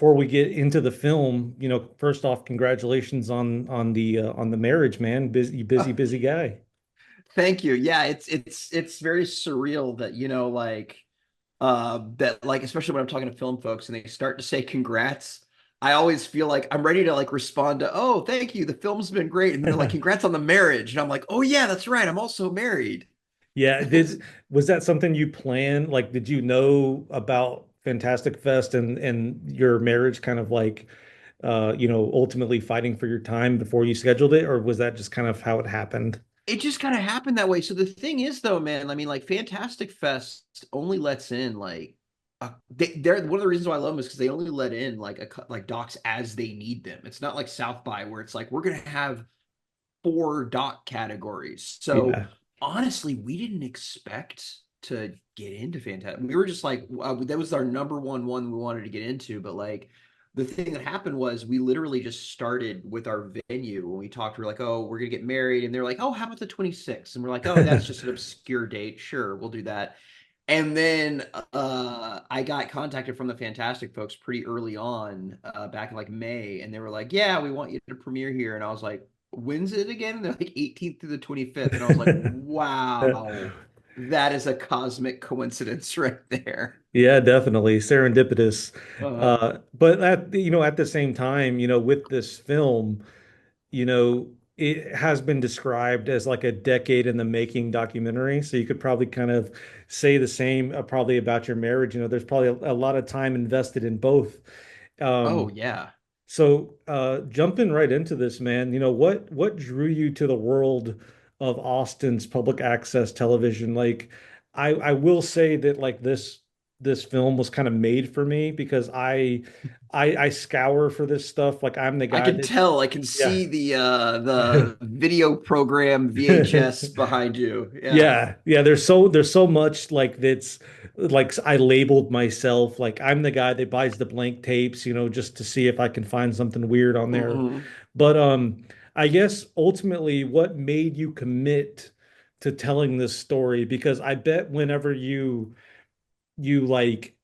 before we get into the film, first off, congratulations on the marriage, man. Busy guy. Thank you. Yeah, it's very surreal that that like especially when I'm talking to film folks and they start to say congrats. I always feel like I'm ready to like respond to, "Oh, thank you. The film's been great." And they're like, "Congrats on the marriage." And I'm like, "Oh yeah, that's right. I'm also married." Yeah, was that something you planned? Like, did you know about Fantastic Fest and your marriage kind of like ultimately fighting for your time before you scheduled it, or was that just kind of how it happened? It just kind of happened that way. So the thing is though, man, I mean, like Fantastic Fest only lets in they're one of the reasons why I love them is because they only let in like docs as they need them. It's not like South by where it's like we're gonna have four doc categories. So Yeah. honestly, we didn't expect to get into Fantastic. We were just like that was our number one we wanted to get into, but like the thing that happened was we literally just started with our venue when we talked. We're like, oh, we're gonna get married, and they're like, oh, how about the 26th? And we're like, oh, that's just an obscure date. Sure, we'll do that. And then I got contacted from the Fantastic folks pretty early on, back in like May, and they were like, "Yeah, we want you to premiere here." And I was like, "When's it again?" And they're like 18th through the 25th, and I was like, "Wow, that is a cosmic coincidence right there." Yeah, definitely serendipitous. Uh, But at the same time, with this film, it has been described as like a decade in the making documentary. So you could probably kind of say the same probably about your marriage. There's probably a lot of time invested in both. oh Um, yeah. jumping right into this, man, what drew you to the world of Austin's public access television? Like, I will say that like this film was kind of made for me because I scour for this stuff. Like I'm the I guy can that tell. I can yeah. see the video program VHS behind you. Yeah. Yeah, there's so much like that's like I labeled myself like I'm the guy that buys the blank tapes, just to see if I can find something weird on there. Hmm. But I guess ultimately what made you commit to telling this story? Because I bet whenever you like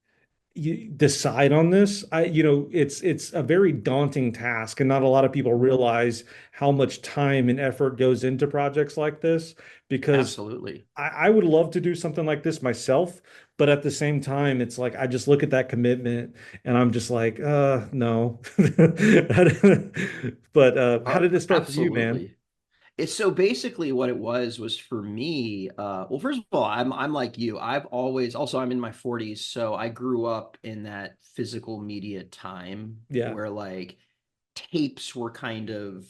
you decide on this, it's a very daunting task, and not a lot of people realize how much time and effort goes into projects like this. Because Absolutely. I would love to do something like this myself, but at the same time, it's like I just look at that commitment and I'm just like, no. But how did it start for you, man? Absolutely. It's so basically what it was for me. Well, first of all, I'm like you. I've always also I'm in my 40s, so I grew up in that physical media time Yeah. where like tapes were kind of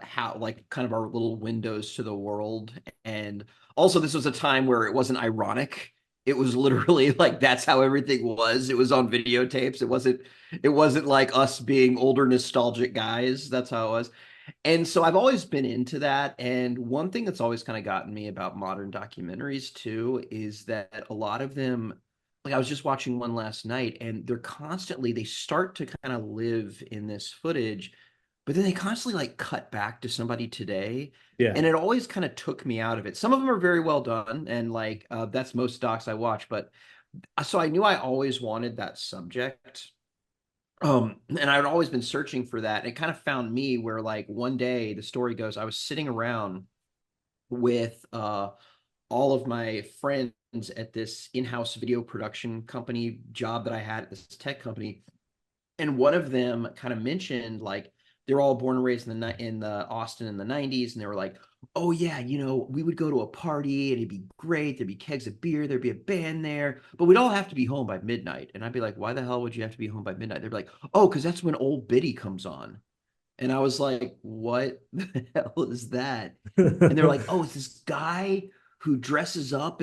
how like kind of our little windows to the world. And also this was a time where it wasn't ironic. It was literally like that's how everything was. It was on videotapes. It wasn't like us being older nostalgic guys. That's how it was. And so I've always been into that. And one thing that's always kind of gotten me about modern documentaries too is that a lot of them, like I was just watching one last night, and they start to kind of live in this footage, but then they constantly like cut back to somebody today. Yeah. And it always kind of took me out of it. Some of them are very well done, and like that's most docs I watch. But so I knew I always wanted that subject, and I'd always been searching for that. And it kind of found me where like one day the story goes, I was sitting around with all of my friends at this in-house video production company job that I had at this tech company. And one of them kind of mentioned like they're all born and raised in the Austin in the 90s, and they were like, "Oh yeah, we would go to a party and it'd be great. There'd be kegs of beer, there'd be a band there, but we'd all have to be home by midnight." And I'd be like, "Why the hell would you have to be home by midnight?" They'd be like, "Oh, because that's when Old Biddy comes on." And I was like, "What the hell is that?" And they're like, "Oh, it's this guy who dresses up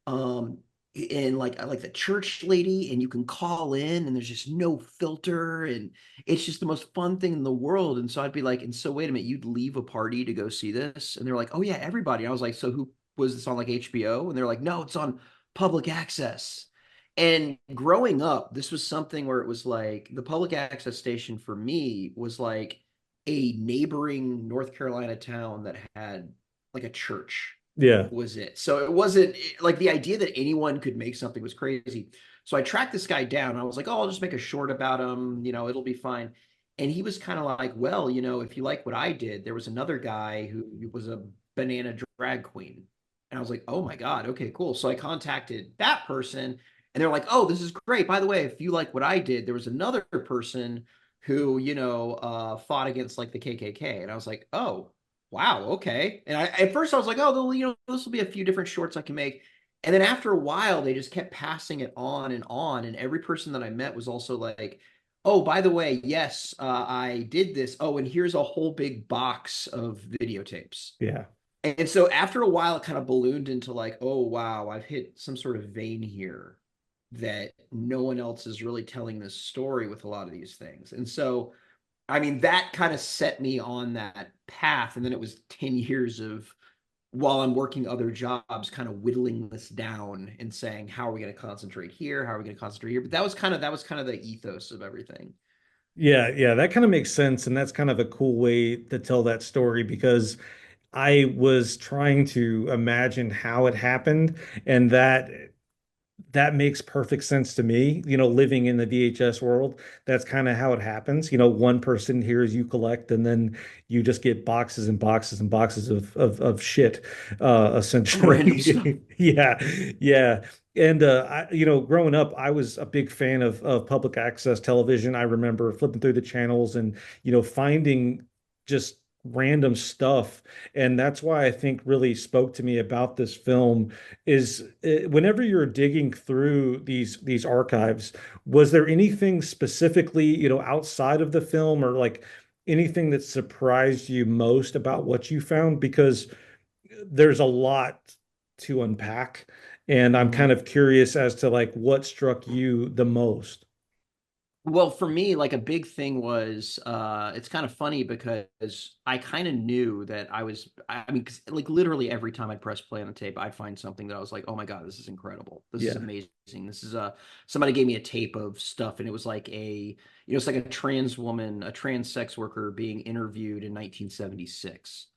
um like the church lady, and you can call in, and there's just no filter, and it's just the most fun thing in the world." And so I'd be like, "And so wait a minute, you'd leave a party to go see this?" And they're like, "Oh yeah, everybody." And I was like, "So who was this on, like HBO?" And they're like, "No, it's on public access." And growing up, this was something where it was like the public access station for me was like a neighboring North Carolina town that had like a church. Yeah. was it. So it wasn't like the idea that anyone could make something was crazy. So I tracked this guy down. I was like, oh, I'll just make a short about him. It'll be fine. And he was kind of like, well, if you like what I did, there was another guy who was a banana drag queen. And I was like, oh my God, okay, cool. So I contacted that person and they're like, oh, this is great. By the way, if you like what I did, there was another person who, fought against like the KKK. And I was like, oh, wow, okay. And at first I was like, oh, this will be a few different shorts I can make. And then after a while, they just kept passing it on and on. And every person that I met was also like, oh, by the way, yes, I did this. Oh, and here's a whole big box of videotapes. Yeah. And so after a while, it kind of ballooned into like, oh, wow, I've hit some sort of vein here that no one else is really telling this story with a lot of these things. And so I mean, that kind of set me on that path. And then it was 10 years of while I'm working other jobs, kind of whittling this down and saying, how are we going to concentrate here? How are we going to concentrate here? But that was kind of the ethos of everything. Yeah, yeah, that kind of makes sense. And that's kind of a cool way to tell that story because I was trying to imagine how it happened, and that makes perfect sense to me. Living in the VHS world, that's kind of how it happens. One person hears you collect, and then you just get boxes and boxes and boxes of shit, Random stuff. essentially. Yeah, yeah. And growing up, I was a big fan of public access television. I remember flipping through the channels and finding just random stuff, and that's why I think really spoke to me about this film is whenever you're digging through these archives, was there anything specifically, outside of the film or like anything that surprised you most about what you found? Because there's a lot to unpack, and I'm kind Mhm. of curious as to like what struck you the most. Well, for me, like a big thing was it's kind of funny because I kind of knew that I mean, 'cause, like literally every time I'd press play on the tape, I'd find something that I was like, oh my God, this is incredible. This is Yeah. amazing. This is somebody gave me a tape of stuff and it was like it's like a trans woman, a trans sex worker being interviewed in 1976.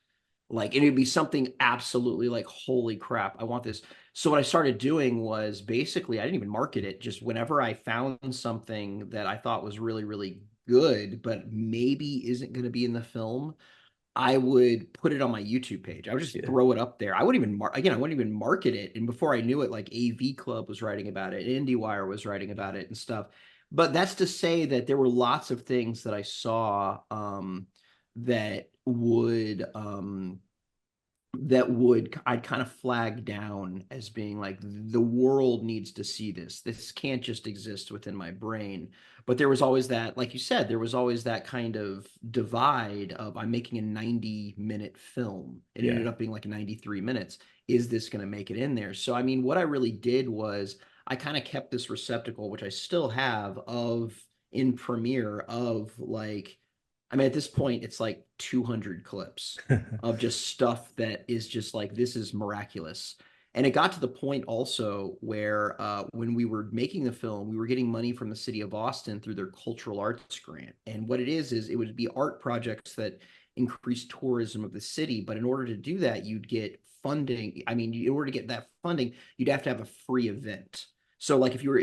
Like, and it'd be something absolutely like, holy crap, I want this. So what I started doing was basically, I didn't even market it. Just whenever I found something that I thought was really, really good, but maybe isn't going to be in the film, I would put it on my YouTube page. I would just Yeah. throw it up there. I wouldn't even again, I wouldn't even market it. And before I knew it, like AV Club was writing about it, IndieWire was writing about it and stuff. But that's to say that there were lots of things that I saw that would I'd kind of flag down as being like the world needs to see this. This can't just exist within my brain. But there was always that, like you said, there was always that kind of divide of I'm making a 90-minute film. It Yeah. ended up being like 93 minutes. Is this going to make it in there? So I mean, what I really did was I kind of kept this receptacle, which I still have of in Premiere of like I mean, at this point, it's like 200 clips of just stuff that is just like this is miraculous. And it got to the point also where when we were making the film, we were getting money from the city of Austin through their cultural arts grant. And what it is it would be art projects that increase tourism of the city. But in order to do that, you'd get funding. I mean, in order to get that funding, you'd have to have a free event. So like if your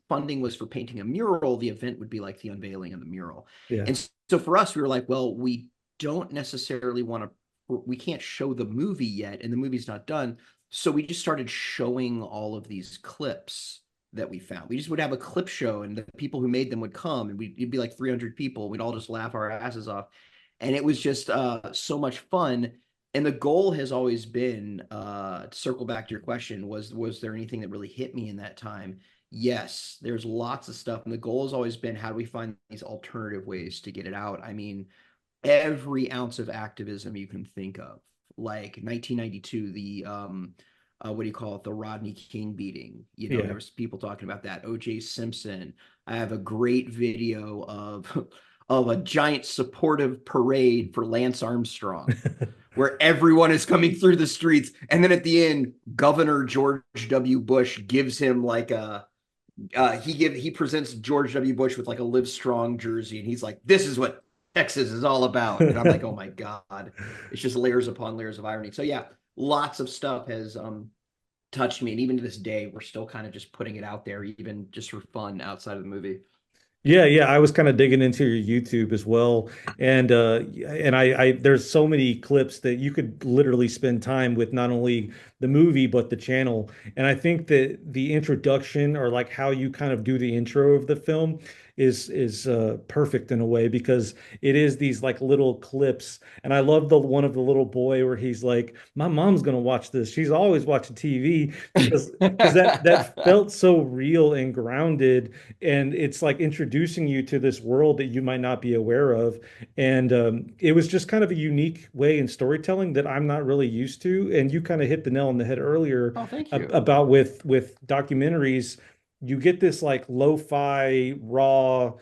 funding was for painting a mural, the event would be like the unveiling of the mural. Yeah. And so for us, we were like, well, we don't necessarily want to we can't show the movie yet and the movie's not done. So we just started showing all of these clips that we found. We just would have a clip show and the people who made them would come and it'd be like 300 people. We'd all just laugh our asses off. And it was just so much fun. And the goal has always been to circle back to your question, was there anything that really hit me in that time? Yes, there's lots of stuff. And the goal has always been how do we find these alternative ways to get it out? I mean, every ounce of activism you can think of, like 1992, the what do you call it, the Rodney King beating. There Yeah. was people talking about that. OJ Simpson. I have a great video of of a giant supportive parade for Lance Armstrong where everyone is coming through the streets, and then at the end Governor George W. Bush gives him like a he presents George W. Bush with like a Live Strong jersey, and he's like, "This is what Texas is all about. And I'm like, oh my God, it's just layers upon layers of irony. So yeah, lots of stuff has touched me. And even to this day, we're still kind of just putting it out there, even just for fun outside of the movie. Yeah, yeah, I was kind of digging into your YouTube as well, and I there's so many clips that you could literally spend time with not only the movie but the channel. And I think that the introduction or like how you kind of do the intro of the film is perfect in a way because it is these like little clips. And I love the one of the little boy where he's like, "My mom's gonna watch this. She's always watching TV," because that felt so real and grounded, and it's like introducing you to this world that you might not be aware of. And it was just kind of a unique way in storytelling that I'm not really used to. And you kind of hit the nail on the head earlier Oh, thank you. about with documentaries, you get this like lo-fi raw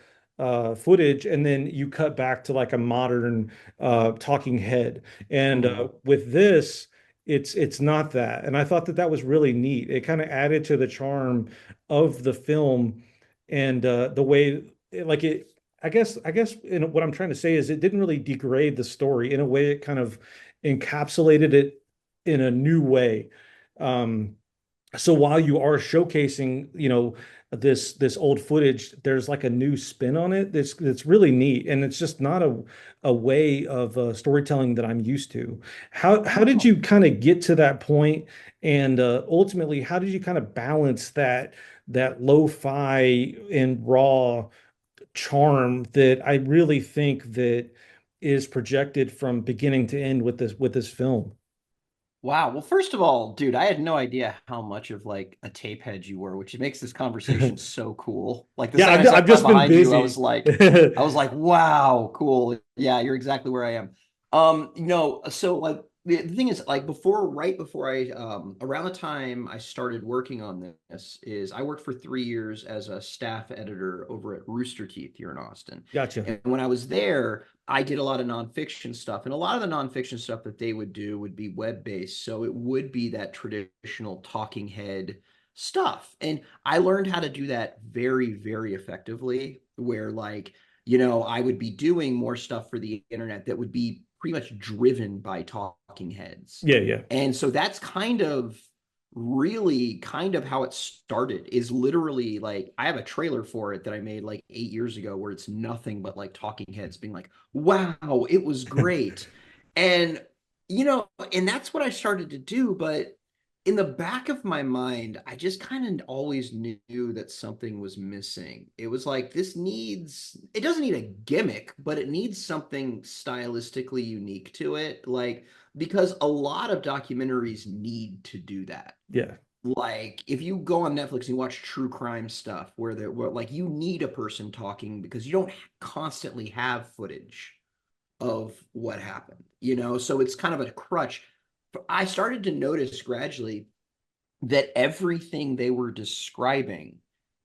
footage, and then you cut back to like a modern talking head. And Mhm. with this, it's not that. And I thought that that was really neat. It kind of added to the charm of the film, and the way like it. I guess what I'm trying to say is it didn't really degrade the story. In a way, it kind of encapsulated it in a new way. Um, so while you are showcasing, this old footage, there's like a new spin on it that's really neat, and it's just not a way of storytelling that I'm used to. How did Oh. you kind of get to that point, and ultimately, how did you kind of balance that lo-fi and raw charm that I really think that is projected from beginning to end with this film? Wow. Well, first of all, dude, I had no idea how much of like a tape head you were, which makes this conversation so cool. Like the Yeah, second I I've sat just been behind you, busy. I was like, wow, cool. Yeah, you're exactly where I am. So like the thing is like right before around the time I started working on this is I worked for 3 years as a staff editor over at Rooster Teeth here in Austin. Gotcha. And when I was there, I did a lot of nonfiction stuff, and a lot of the nonfiction stuff that they would do would be web based. So it would be that traditional talking head stuff. And I learned how to do that very, very effectively, where I would be doing more stuff for the internet that would be pretty much driven by talking heads. Yeah, yeah. And so that's kind of how it started is literally like I have a trailer for it that I made like 8 years ago where it's nothing but like talking heads being like, wow, it was great. And and that's what I started to do, but in the back of my mind, I just kind of always knew that something was missing. It was like it doesn't need a gimmick, but it needs something stylistically unique to it. Like, because a lot of documentaries need to do that. Yeah. Like if you go on Netflix and you watch true crime stuff where like you need a person talking because you don't constantly have footage of what happened. So it's kind of a crutch. I started to notice gradually that everything they were describing,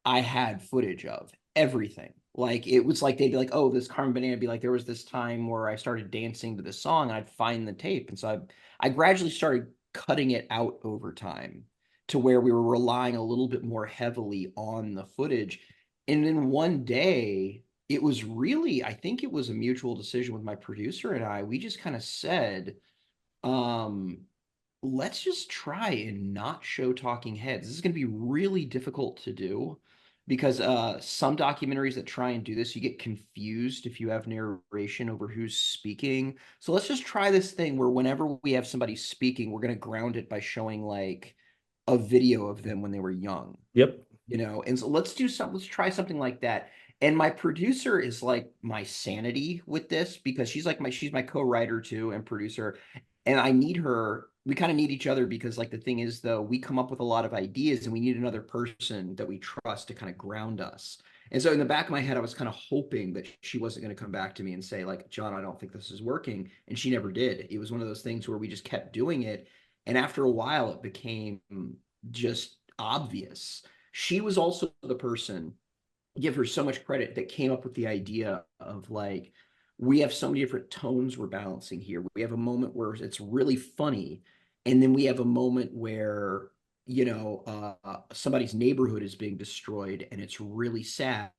I had footage of everything. Like it was like they'd be like, "Oh, this Carmen Banana," be like, "There was this time where I started dancing to this song," and I'd find the tape, and so I gradually started cutting it out over time to where we were relying a little bit more heavily on the footage. And then one day, it was really, I think it was a mutual decision with my producer and I. We just kind of said, um, let's just try and not show talking heads. This is going to be really difficult to do because some documentaries that try and do this, you get confused if you have narration over who's speaking. So let's just try this thing where whenever we have somebody speaking, we're going to ground it by showing like a video of them when they were young, Yep. And so let's try something like that. And my producer is like my sanity with this because she's my co-writer too and producer, and I need her. We kind of need each other because like the thing is though, we come up with a lot of ideas and we need another person that we trust to kind of ground us. And so in the back of my head, I was kind of hoping that she wasn't going to come back to me and say like, John, I don't think this is working. And she never did. It was one of those things where we just kept doing it. And after a while, it became just obvious. She was also the person, give her so much credit, that came up with the idea of like, we have so many different tones we're balancing here. We have a moment where it's really funny, and then we have a moment where somebody's neighborhood is being destroyed and it's really sad.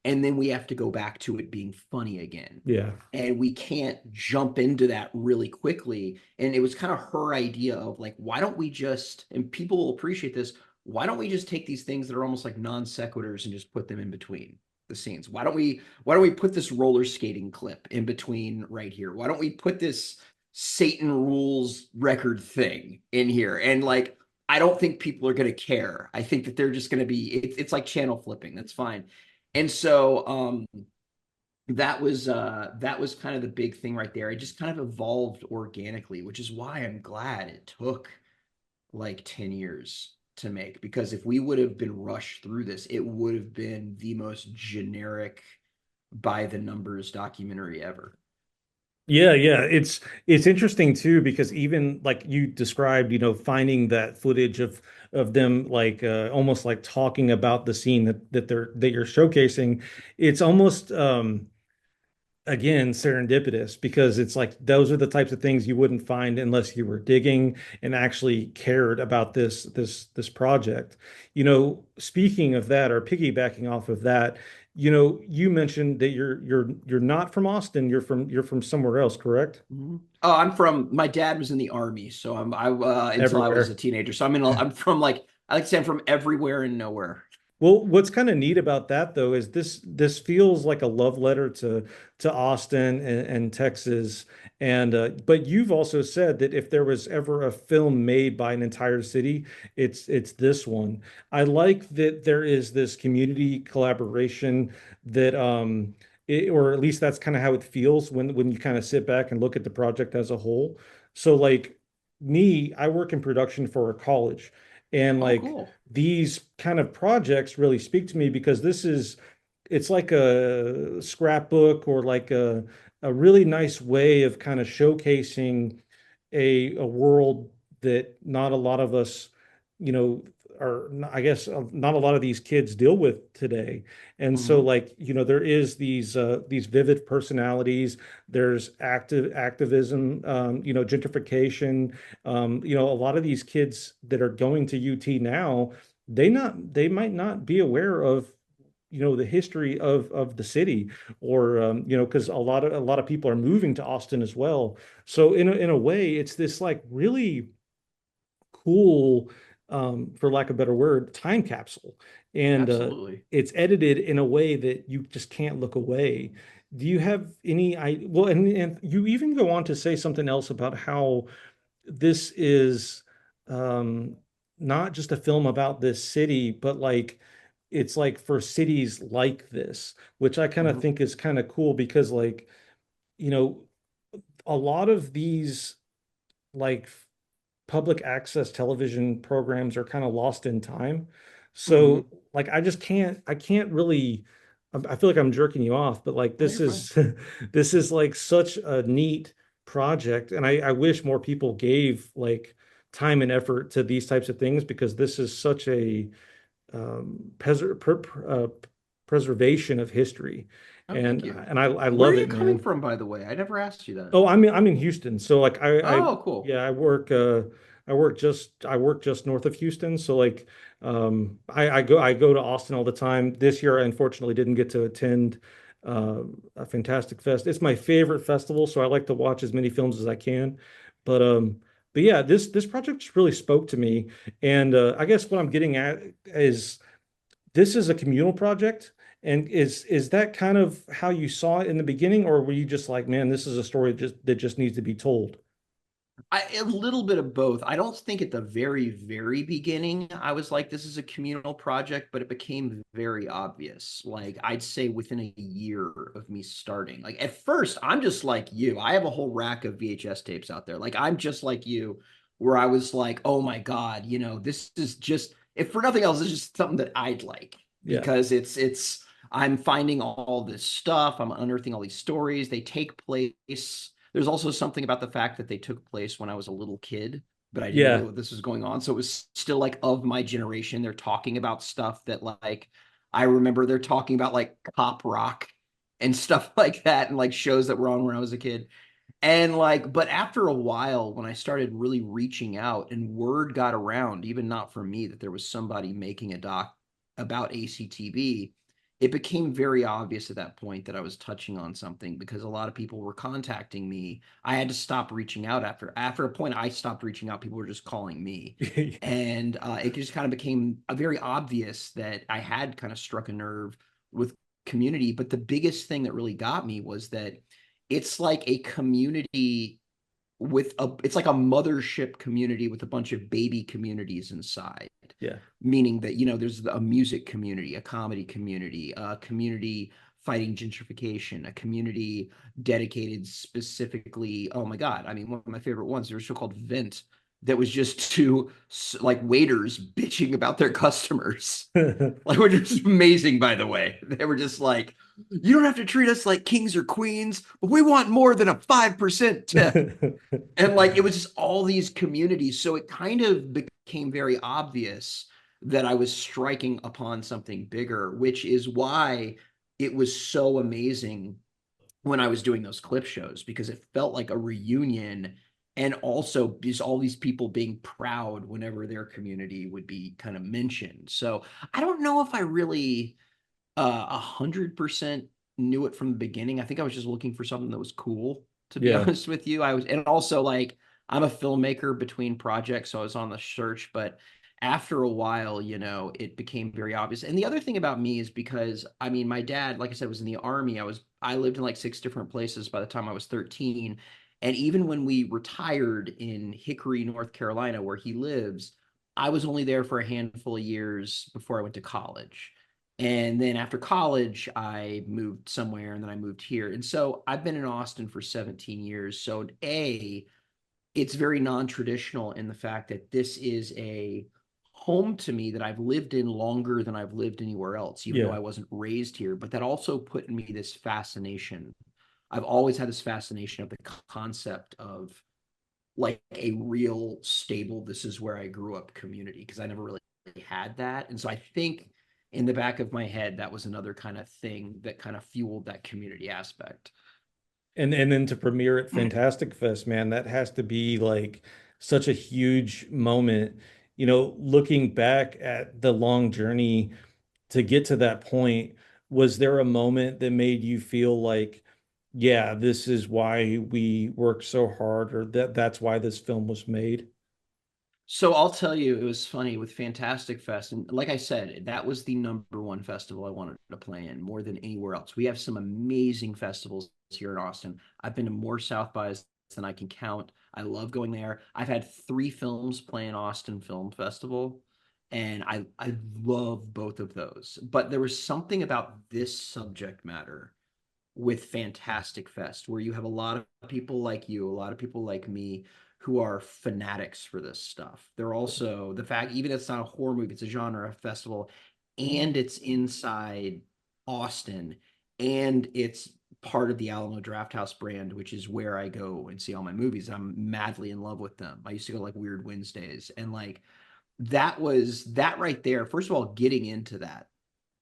And then we have to go back to it being funny again. Yeah. And we can't jump into that really quickly. And it was kind of her idea of like, why don't we just, and people will appreciate this, why don't we just take these things that are almost like non sequiturs and just put them in between the scenes? Why don't we put this roller skating clip in between right here? Why don't we put this Satan rules record thing in here? And like, I don't think people are going to care. I think that they're just going to be, it's like channel flipping. That's fine. And so that was kind of the big thing right there. It just kind of evolved organically, which is why I'm glad it took like 10 years to make, because if we would have been rushed through this, it would have been the most generic by the numbers documentary ever. Yeah, yeah. It's interesting too because even like you described, finding that footage of them like almost like talking about the scene that you're showcasing, it's almost again serendipitous because it's like those are the types of things you wouldn't find unless you were digging and actually cared about this project. Speaking of that or piggybacking off of that, you mentioned that you're not from Austin, you're from somewhere else, correct? Mhm. Oh, my dad was in the army, so until I was a Everywhere. teenager. So I'm from like, I like to say I'm from everywhere and nowhere. Well, what's kind of neat about that though is this feels like a love letter to Austin and Texas. And but you've also said that if there was ever a film made by an entire city, it's this one. I like that there is this community collaboration that or at least that's kind of how it feels when you kind of sit back and look at the project as a whole. So like me, I work in production for a college. And Oh, like cool. these kind of projects really speak to me because it's like a scrapbook or like a really nice way of kind of showcasing a world that not a lot of us, you know, are I guess not a lot of these kids deal with today. And so Hmm. like, there is these vivid personalities, there's activism, gentrification. A lot of these kids that are going to UT now, they might not be aware of the history of the city or because a lot of people are moving to Austin as well. So in a way it's this like really cool, for lack of a better word, time capsule. And Absolutely. it's edited in a way that you just can't look away. Do you have any well, and you even go on to say something else about how this is um not just a film about this city, but like it's like for cities like this, which I kind of Hmm. think is kind of cool because like, you know, a lot of these like public access television programs are kind of lost in time. So Hmm. like I can't really I feel like I'm jerking you off, but like Oh, this you're fine. is this is like such a neat project. And I wish more people gave like time and effort to these types of things because this is such a preservation of history. Oh, thank And you. I Where are love you it, coming man. from, by the way? I never asked you that. Oh, I'm in Houston. So like Oh, cool. yeah, I work just north of Houston. So like I go to Austin all the time. This year I unfortunately didn't get to attend a Fantastic Fest. It's my favorite festival, so I like to watch as many films as I can. But um but yeah, this project just really spoke to me. And I guess what I'm getting at is this is a communal project. And is that kind of how you saw it in the beginning, or were you just like, man, this is a story that just needs to be told? A little bit of both. I don't think at the very, very beginning I was like, this is a communal project, but it became very obvious. Like, I'd say within a year of me starting. Like, at first, I'm just like you. I have a whole rack of VHS tapes out there. Like, I'm just like you, where I was like, oh my God, this is just, if for nothing else, it's just something that I'd like Yeah. because I'm finding all this stuff. I'm unearthing all these stories. They take place. There's also something about the fact that they took place when I was a little kid, but I didn't Yeah. know this was going on. So it was still like of my generation. They're talking about stuff that like I remember they're talking about like cop rock and stuff like that and like shows that were on when I was a kid. And like, but after a while, when I started really reaching out and word got around, even not for me, that there was somebody making a doc about ACTV, it became very obvious at that point that I was touching on something because a lot of people were contacting me. I had to stop reaching out after a point. I stopped reaching out. People were just calling me, and it just kind of became very obvious that I had kind of struck a nerve with community. But the biggest thing that really got me was that it's like a community it's like a mothership community with a bunch of baby communities inside, Yeah. meaning that, there's a music community, a comedy community, a community fighting gentrification, a community dedicated specifically, oh my God, I mean, one of my favorite ones, there was a show called Vent that was just two like waiters bitching about their customers. Like, which is amazing, by the way. They were just like, you don't have to treat us like kings or queens, but we want more than a 5% tip. And like, it was just all these communities. So it kind of became very obvious that I was striking upon something bigger, which is why it was so amazing when I was doing those clip shows, because it felt like a reunion, and also just all these people being proud whenever their community would be kind of mentioned. So I don't know if I really 100% knew it from the beginning. I think I was just looking for something that was cool, to be Yeah. honest with you. I was, and also like I'm a filmmaker between projects, so I was on the search, but after a while, it became very obvious. And the other thing about me is because I mean, my dad, like I said, was in the army. I lived in like six different places by the time I was 13. And even when we retired in Hickory, North Carolina, where he lives, I was only there for a handful of years before I went to college. And then after college, I moved somewhere and then I moved here. And so I've been in Austin for 17 years. So, it's very non-traditional in the fact that this is a home to me that I've lived in longer than I've lived anywhere else, even though Yeah. I wasn't raised here. But that also put in me this fascination. I've always had this fascination of the concept of like a real stable, this is where I grew up community, because I never really had that. And so I think in the back of my head, that was another kind of thing that kind of fueled that community aspect. And then to premiere at Fantastic Fest, man, that has to be like such a huge moment. Looking back at the long journey to get to that point, was there a moment that made you feel like, yeah, this is why we worked so hard, or that's why this film was made? So I'll tell you, it was funny with Fantastic Fest. And like I said, that was the number one festival I wanted to play in more than anywhere else. We have some amazing festivals here in Austin. I've been to more South bys than I can count. I love going there. I've had three films play in Austin Film Festival, and I love both of those. But there was something about this subject matter with Fantastic Fest, where you have a lot of people like you, a lot of people like me, who are fanatics for this stuff. They're also the fact, even if it's not a horror movie, it's a genre festival, and it's inside Austin, and it's part of the Alamo Drafthouse brand, which is where I go and see all my movies. I'm madly in love with them. I used to go like Weird Wednesdays, and like that was that right there. First of all, getting into that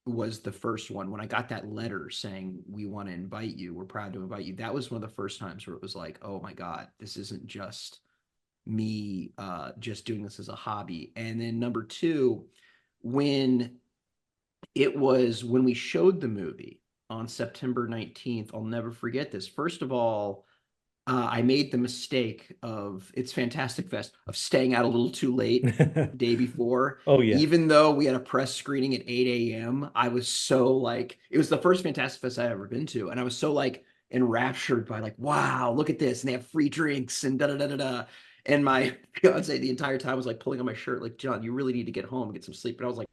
was the first one. When I got that letter saying, we want to invite you, we're proud to invite you, that was one of the first times where it was like, oh my God, this isn't just me just doing this as a hobby. And then number two, when when we showed the movie on September 19th, I'll never forget this. First of all, I made the mistake of, it's Fantastic Fest, of staying out a little too late the day before. Oh yeah. Even though we had a press screening at 8 a.m., I was so like, it was the first Fantastic Fest I'd ever been to. And I was so like enraptured by like, wow, look at this. And they have free drinks and da da da da da. And my fiance the entire time was like pulling on my shirt, like, John, you really need to get home and get some sleep. But I was like,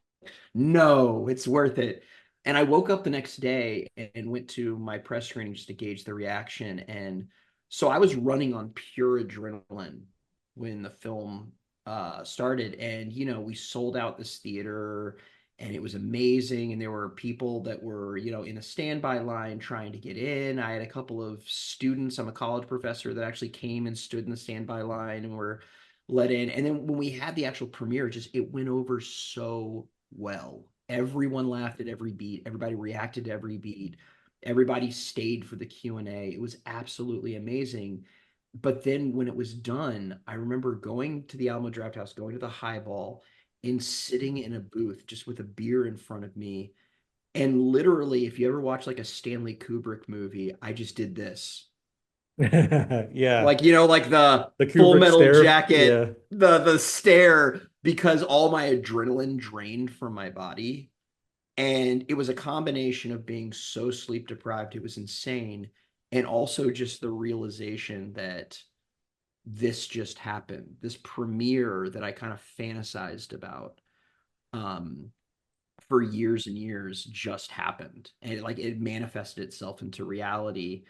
no, it's worth it. And I woke up the next day and went to my press screening just to gauge the reaction. And so I was running on pure adrenaline when the film started. And, we sold out this theater and it was amazing. And there were people that were, in a standby line trying to get in. I had a couple of students, I'm a college professor, that actually came and stood in the standby line and were let in. And then when we had the actual premiere, it went over so well. Everyone laughed at every beat. Everybody reacted to every beat. Everybody stayed for the Q&A. It was absolutely amazing. but then when it was done, I remember going to the Alamo Draft going to the highball and sitting in a booth just with a beer in front of me. And literally, if you ever watch like a Stanley Kubrick movie, I just did this. Yeah. Like, like the The Full Kubrick Metal stare. Jacket, Yeah. the stare, because all my adrenaline drained from my body. And it was a combination of being so sleep deprived, it was insane. And also just the realization that this just happened. This premiere that I kind of fantasized about um, for years and years just happened. And it manifested itself into reality.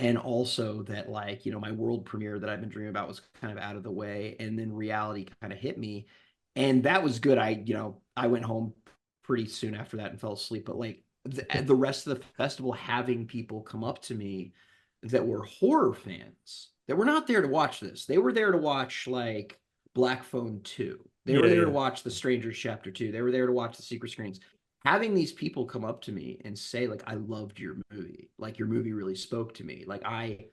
And also that, my world premiere that I've been dreaming about was kind of out of the way. And then reality kind of hit me. And that was good. I went home pretty soon after that and fell asleep. But the rest of the festival, having people come up to me that were horror fans that were not there to watch this. They were there to watch like Black Phone 2. They Yeah, were there to yeah. watch The Strangers Chapter 2. They were there to watch The Secret Screens. Having these people come up to me and say, like, I loved your movie. Like your movie really spoke to me. Like I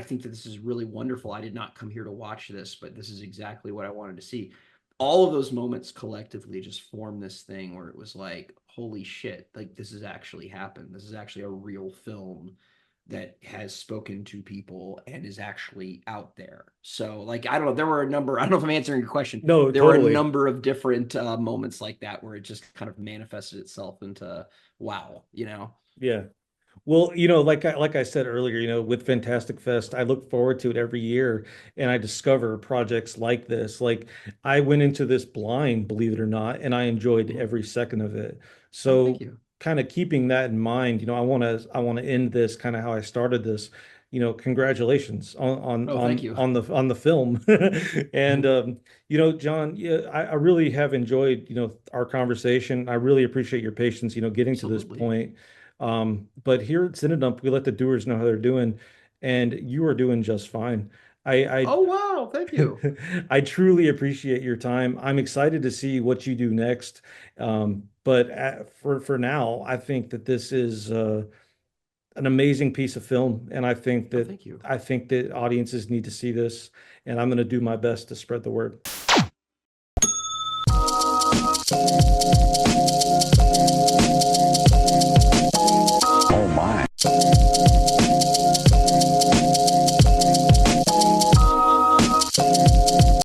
think that this is really wonderful. I did not come here to watch this, but this is exactly what I wanted to see. All of those moments collectively just formed this thing where it was like, holy shit, like this has actually happened. This is actually a real film that has spoken to people and is actually out there. So, I don't know, there were a number, I don't know if I'm answering your question. No, There were a totally. number of different moments like that where it just kind of manifested itself into wow. Yeah. Well, like I said earlier, with Fantastic Fest, I look forward to it every year and I discover projects like this. Like I went into this blind, believe it or not, and I enjoyed Mhm. every second of it. Oh, thank So you. kind of keeping that in mind, I want to end this kind of how I started this. Congratulations on on Oh, thank on you. on the on the film. And Mhm. John, yeah, I really have enjoyed, our conversation. I really appreciate your patience, getting to this Absolutely. point. But here at CineDump, we let the doers know how they're doing, and you are doing just fine. I Oh, wow. Thank you. I truly appreciate your time. I'm excited to see what you do next. But for now, I think that this is an amazing piece of film, and Oh, thank you. I think that audiences need to see this, and I'm going to do my best to spread the word.